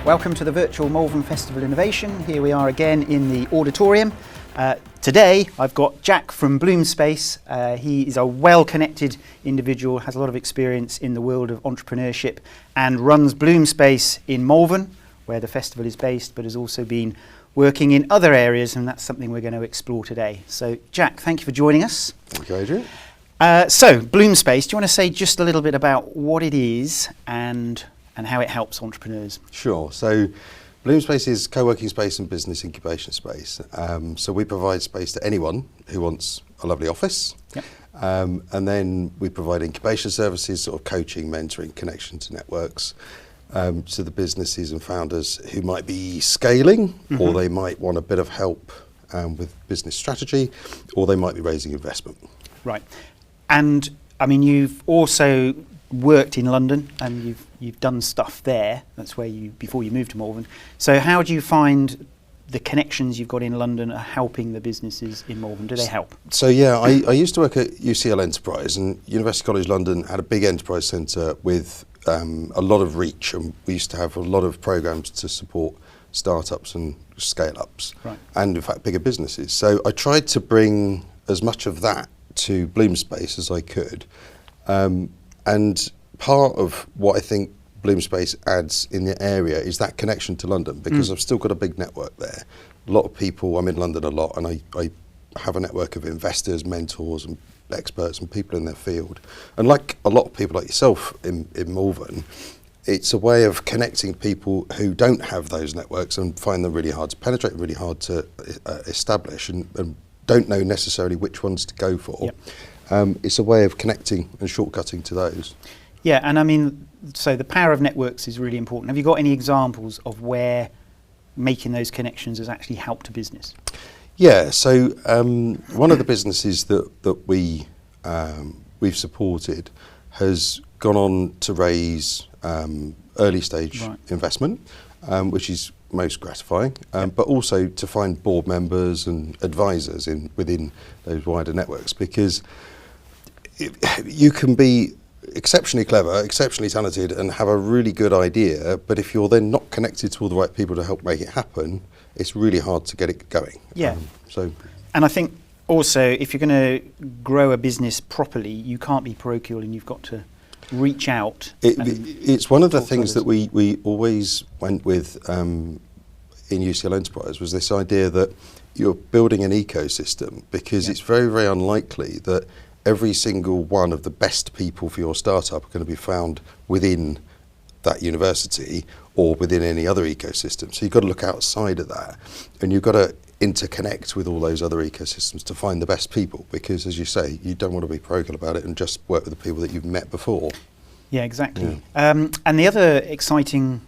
Welcome to the virtual Malvern Festival Innovation. Here we are again in the auditorium. Today I've got Jack from Bloomspace. He is a well-connected individual, has a lot of experience in the world of entrepreneurship and runs Bloomspace in Malvern, where the festival is based, but has also been working in other areas, and that's something we're going to explore today. So Jack, thank you for joining us. Thank you, Adrian. So Bloomspace, do you want to say just a little bit about what it is and how it helps entrepreneurs? Sure. So Bloomspace is co-working space and business incubation space. So we provide space to anyone who wants a lovely office. Yep. And then we provide incubation services, sort of coaching, mentoring, connection to networks, to the businesses and founders who might be scaling, or they might want a bit of help with business strategy, or they might be raising investment. Right. And I mean, you've also worked in London and you've done stuff there. That's where before you moved to Malvern. So how do you find the connections you've got in London are helping the businesses in Malvern? Do they help? So yeah, I used to work at UCL Enterprise, and University College London had a big enterprise centre with a lot of reach, and we used to have a lot of programmes to support startups and scale-ups, right, and in fact bigger businesses. So I tried to bring as much of that to Bloomspace as I could. And part of what I think Bloomspace adds in the area is that connection to London, because I've still got a big network there. A lot of people, I'm in London a lot, and I have a network of investors, mentors and experts and people in their field. And like a lot of people like yourself in Malvern, it's a way of connecting people who don't have those networks and find them really hard to penetrate, really hard to establish, and don't know necessarily which ones to go for. Yep. It's a way of connecting and shortcutting to those. Yeah, and I mean, so the power of networks is really important. Have you got any examples of where making those connections has actually helped a business? Yeah, so one of the businesses that we've supported has gone on to raise early stage investment, which is most gratifying, but also to find board members and advisors within those wider networks, because you can be exceptionally clever, exceptionally talented, and have a really good idea, but if you're then not connected to all the right people to help make it happen, it's really hard to get it going. Yeah. And I think also, if you're going to grow a business properly, you can't be parochial, and you've got to reach out. It's one of the things that we always went with in UCL Enterprise, was this idea that you're building an ecosystem, because it's very, very unlikely that every single one of the best people for your startup are going to be found within that university or within any other ecosystem. So you've got to look outside of that, and you've got to interconnect with all those other ecosystems to find the best people, because, as you say, you don't want to be parochial about it and just work with the people that you've met before. Yeah, exactly. Yeah. And the other exciting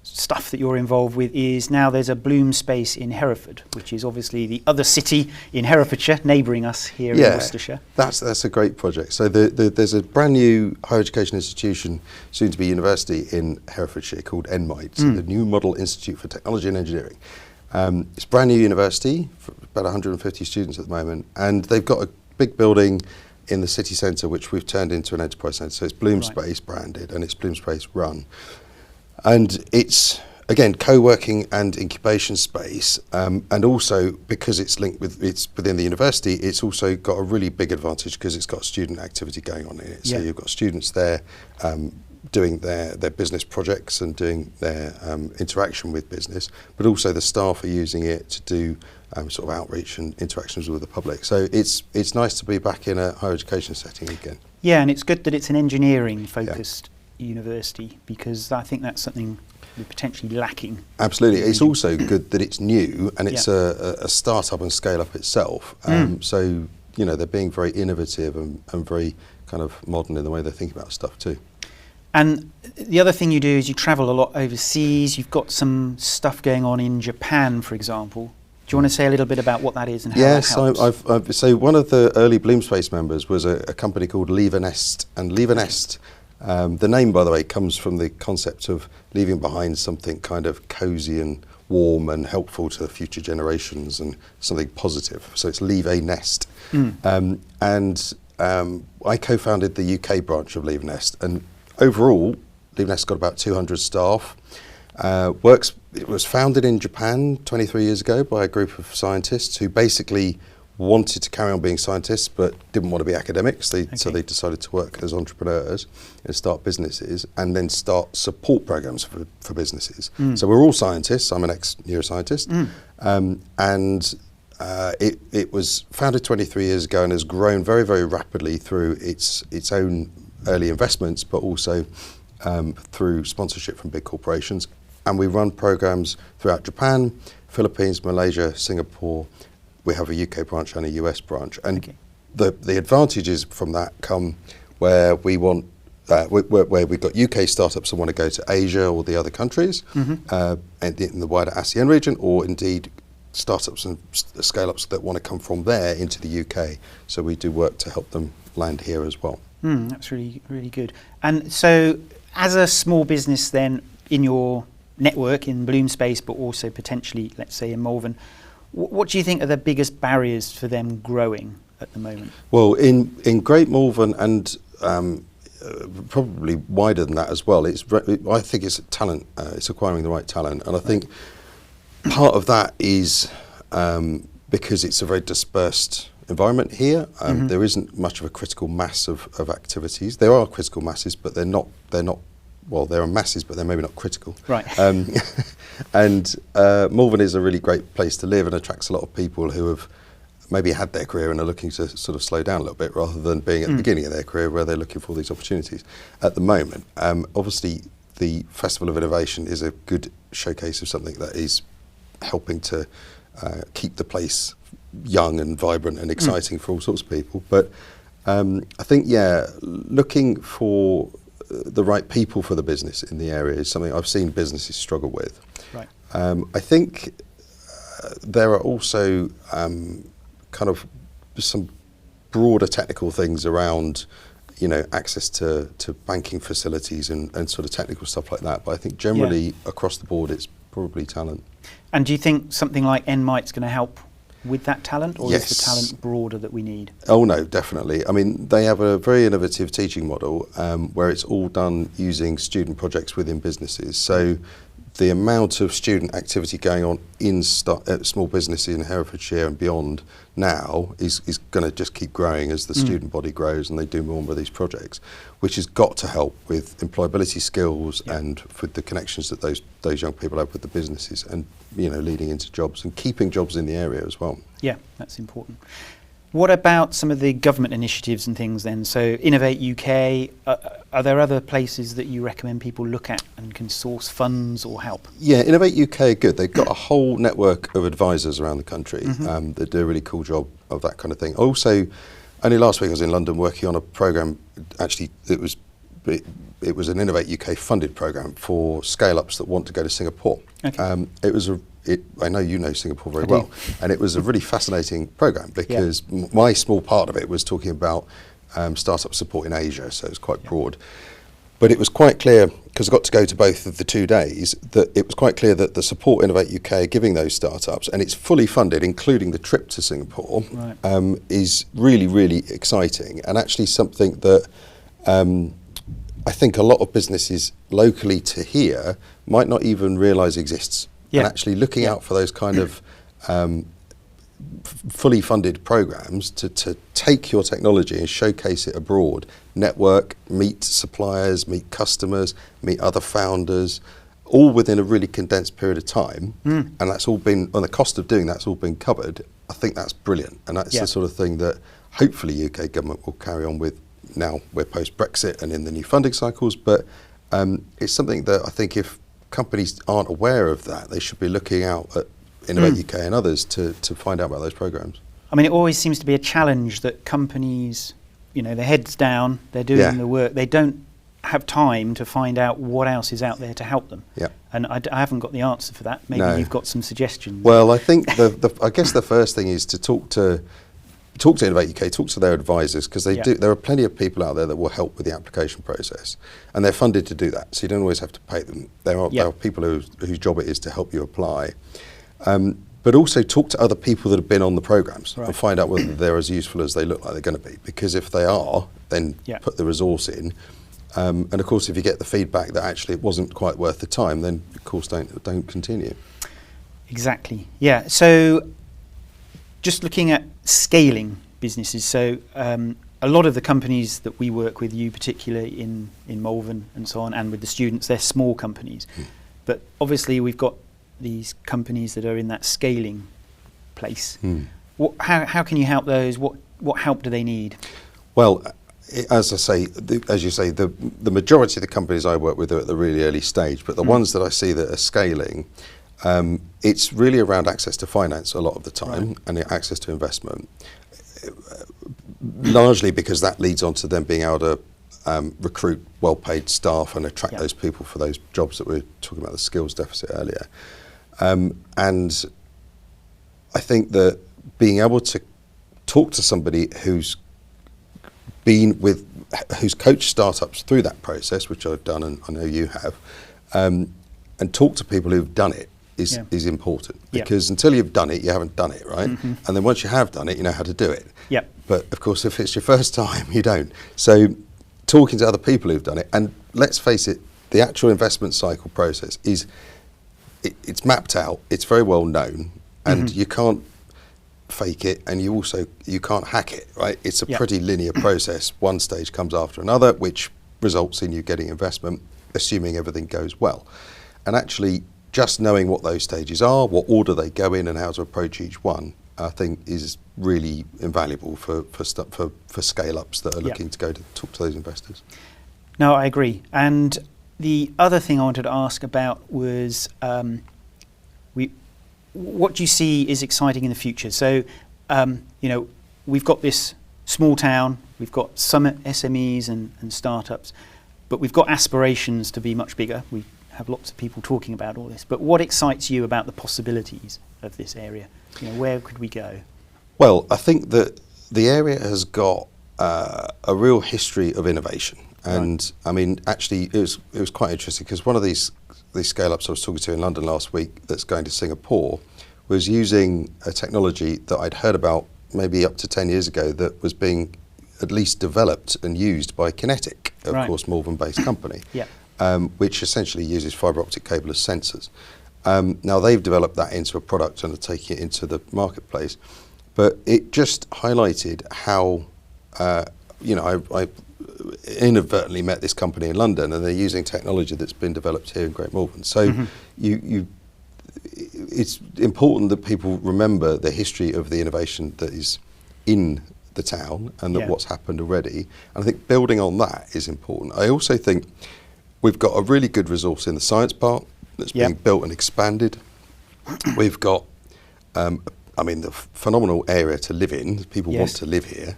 stuff that you're involved with is now there's a Bloomspace in Hereford, which is obviously the other city in Herefordshire, neighbouring us here in Worcestershire. That's a great project. So there's a brand new higher education institution, soon to be university, in Herefordshire called NMITE, so the New Model Institute for Technology and Engineering. It's a brand new university, for about 150 students at the moment, and they've got a big building in the city centre which we've turned into an enterprise centre. So it's Bloomspace branded, and it's Bloomspace run. And it's, again, co-working and incubation space, and also because it's within the university, it's also got a really big advantage because it's got student activity going on in it. So you've got students there doing their business projects and doing their interaction with business, but also the staff are using it to do sort of outreach and interactions with the public. So it's nice to be back in a higher education setting again. Yeah, and it's good that it's an engineering focused university, because I think that's something we're potentially lacking. Absolutely. It's also good that it's new, and it's a start-up and scale-up itself. So, you know, they're being very innovative and very kind of modern in the way they think about stuff too. And the other thing you do is you travel a lot overseas. You've got some stuff going on in Japan, for example. Do you want to say a little bit about what that is and how that helps? So one of the early Bloomspace members was a company called Leave a Nest, and Leave a Nest, the name, by the way, comes from the concept of leaving behind something kind of cosy and warm and helpful to future generations and something positive. So it's Leave a Nest. I co-founded the UK branch of Leave a Nest, and overall, Leave a Nest got about 200 staff. It was founded in Japan 23 years ago by a group of scientists who basically wanted to carry on being scientists but didn't want to be academics. So they decided to work as entrepreneurs and start businesses and then start support programs for businesses. So we're all scientists. I'm an ex-neuroscientist. It was founded 23 years ago and has grown very, very rapidly through its own early investments, but also through sponsorship from big corporations. And we run programs throughout Japan, Philippines, Malaysia, Singapore. We have a UK branch and a US branch. And the advantages from that come where we want, where we've got UK startups that want to go to Asia or the other countries, and in the wider ASEAN region, or indeed startups and scale-ups that want to come from there into the UK. So we do work to help them land here as well. That's really, really good. And so as a small business then in your network in Bloom Space, but also potentially, let's say, in Malvern, what do you think are the biggest barriers for them growing at the moment? Well, in Great Malvern and probably wider than that as well, I think it's talent. It's acquiring the right talent. And I think part of that is because it's a very dispersed environment here. There isn't much of a critical mass of activities. There are critical masses, but they're not. Well, there are masses, but they're maybe not critical. Right. And Malvern is a really great place to live and attracts a lot of people who have maybe had their career and are looking to sort of slow down a little bit rather than being at the beginning of their career where they're looking for these opportunities. At the moment, obviously, the Festival of Innovation is a good showcase of something that is helping to keep the place young and vibrant and exciting for all sorts of people. But I think, looking for the right people for the business in the area is something I've seen businesses struggle with. Right. I think there are also kind of some broader technical things around, access to banking facilities and sort of technical stuff like that. But I think generally across the board, it's probably talent. And do you think something like NMIT's going to help with that talent, or Yes. is the talent broader that we need? Oh no, definitely. I mean, they have a very innovative teaching model where it's all done using student projects within businesses. So the amount of student activity going on in small businesses in Herefordshire and beyond now is going to just keep growing as the student body grows and they do more and more of these projects, which has got to help with employability skills and with the connections that those young people have with the businesses and, leading into jobs and keeping jobs in the area as well. Yeah, that's important. What about some of the government initiatives and things then? So Innovate UK, are there other places that you recommend people look at and can source funds or help? Yeah, Innovate UK are good. They've got a whole network of advisors around the country that do a really cool job of that kind of thing. Also, only last week I was in London working on a programme, actually it was an Innovate UK funded programme for scale-ups that want to go to Singapore. Okay. I know you know Singapore very well, and it was a really fascinating programme because my small part of it was talking about startup support in Asia, so it's quite broad. But it was quite clear, because I got to go to both of the 2 days, that it was quite clear that the support Innovate UK are giving those startups, and it's fully funded, including the trip to Singapore, is really, really exciting, and actually something that I think a lot of businesses locally to here might not even realise exists. And actually looking out for those kind of fully funded programs to take your technology and showcase it abroad, network, meet suppliers, meet customers, meet other founders, all within a really condensed period of time. And that's all been, and the cost of doing that's all been covered. I think that's brilliant. And that's the sort of thing that hopefully UK government will carry on with. Now we're post-Brexit and in the new funding cycles, but it's something that I think if companies aren't aware of that, they should be looking out at Innovate UK and others to find out about those programs. I mean, it always seems to be a challenge that companies, their heads down, they're doing the work, they don't have time to find out what else is out there to help them. Yeah. And I haven't got the answer for that. Maybe you've got some suggestions. Well, I think I guess the first thing is to talk to Innovate UK, talk to their advisors, because there are plenty of people out there that will help with the application process, and they're funded to do that, so you don't always have to pay them. There are people whose job it is to help you apply. But also talk to other people that have been on the programs and find out whether they're as useful as they look like they're going to be, because if they are, then put the resource in. And of course, if you get the feedback that actually it wasn't quite worth the time, then of course don't continue. Exactly. Yeah. So just looking at scaling businesses. So a lot of the companies that we work with, you particularly in Malvern and so on, and with the students, they're small companies. But obviously we've got these companies that are in that scaling place. How can you help those? What help do they need? Well, as you say, the majority of the companies I work with are at the really early stage, but the ones that I see that are scaling, it's really around access to finance a lot of the time, and access to investment, largely because that leads on to them being able to recruit well-paid staff and attract those people for those jobs that we were talking about, the skills deficit earlier. And I think that being able to talk to somebody who's coached startups through that process, which I've done and I know you have, and talk to people who've done it is important, because until you've done it, you haven't done it, right? And then once you have done it, you know how to do it. But of course, if it's your first time, you don't. So talking to other people who've done it, and let's face it, the actual investment cycle process it's mapped out, it's very well known, and you can't fake it, and you can't hack it, right? It's a pretty linear process. One stage comes after another, which results in you getting investment, assuming everything goes well. And actually, just knowing what those stages are, what order they go in, and how to approach each one, I think is really invaluable for scale-ups that are looking to go to talk to those investors. No, I agree. And the other thing I wanted to ask about was what do you see is exciting in the future? So, we've got this small town, we've got some SMEs and startups, but we've got aspirations to be much bigger. We have lots of people talking about all this. But what excites you about the possibilities of this area? Where could we go? Well, I think that the area has got a real history of innovation. And I mean, actually, it was quite interesting, because one of these scale-ups I was talking to in London last week that's going to Singapore was using a technology that I'd heard about maybe up to 10 years ago that was being at least developed and used by Kinetic, of course, Malvern-based company, which essentially uses fibre optic cable as sensors. Now they've developed that into a product and are taking it into the marketplace, but it just highlighted how, I inadvertently met this company in London, and they're using technology that's been developed here in Great Malvern. So it's important that people remember the history of the innovation that is in the town and that what's happened already. And I think building on that is important. I also think we've got a really good resource in the science park that's being built and expanded. We've got, the phenomenal area to live in. People want to live here.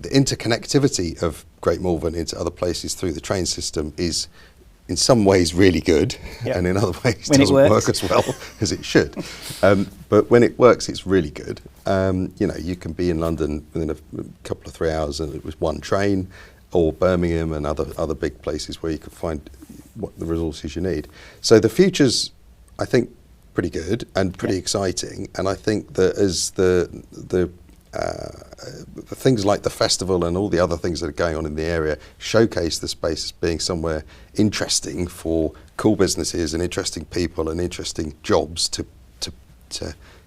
The interconnectivity of Great Malvern into other places through the train system is in some ways really good, and in other ways doesn't work as well as it should. But when it works, it's really good. You can be in London within a couple of 3 hours and it was one train, or Birmingham and other big places where you can find what the resources you need. So the future's, I think, pretty good and pretty exciting. And I think that as the things like the festival and all the other things that are going on in the area showcase the space as being somewhere interesting for cool businesses and interesting people and interesting jobs to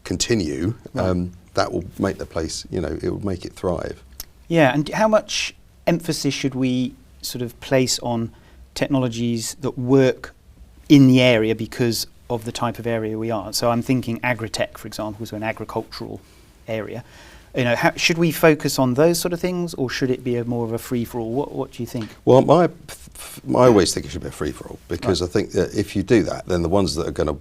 continue, that will make the place, it will make it thrive. Yeah, and how much emphasis should we sort of place on technologies that work in the area because of the type of area we are? So I'm thinking agri-tech, for example, so an agricultural area. Should we focus on those sort of things, or should it be more of a free-for-all? What do you think? Well, I always think it should be a free-for-all, because I think that if you do that, then the ones that are going to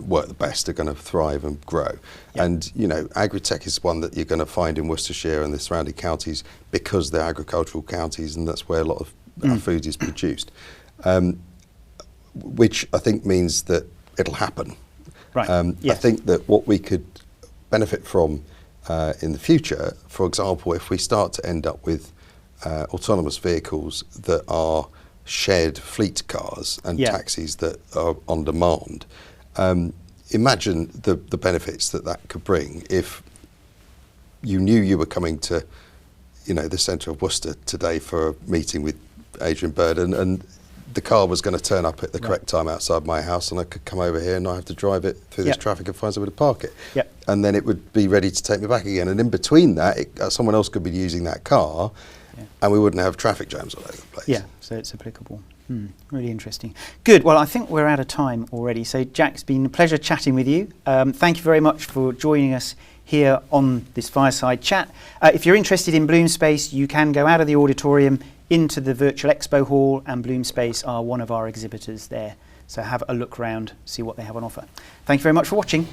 work the best are going to thrive and grow. And, agri-tech is one that you're going to find in Worcestershire and the surrounding counties because they're agricultural counties, and that's where a lot of our food is produced, which I think means that it'll happen. I think that what we could benefit from in the future, for example, if we start to end up with autonomous vehicles that are shared fleet cars and taxis that are on demand, imagine the benefits that could bring if you knew you were coming to the centre of Worcester today for a meeting with Adrian Bird, and the car was going to turn up at the correct time outside my house, and I could come over here and not have to drive it through this traffic and find somewhere to park it. Yep. And then it would be ready to take me back again. And in between that, someone else could be using that car, and we wouldn't have traffic jams all over the place. Yeah, so it's applicable. Really interesting. Good. Well, I think we're out of time already. So, Jack, it's been a pleasure chatting with you. Thank you very much for joining us here on this Fireside chat. If you're interested in Bloomspace, you can go out of the auditorium into the virtual expo hall, and Bloomspace are one of our exhibitors there. So have a look around, see what they have on offer. Thank you very much for watching.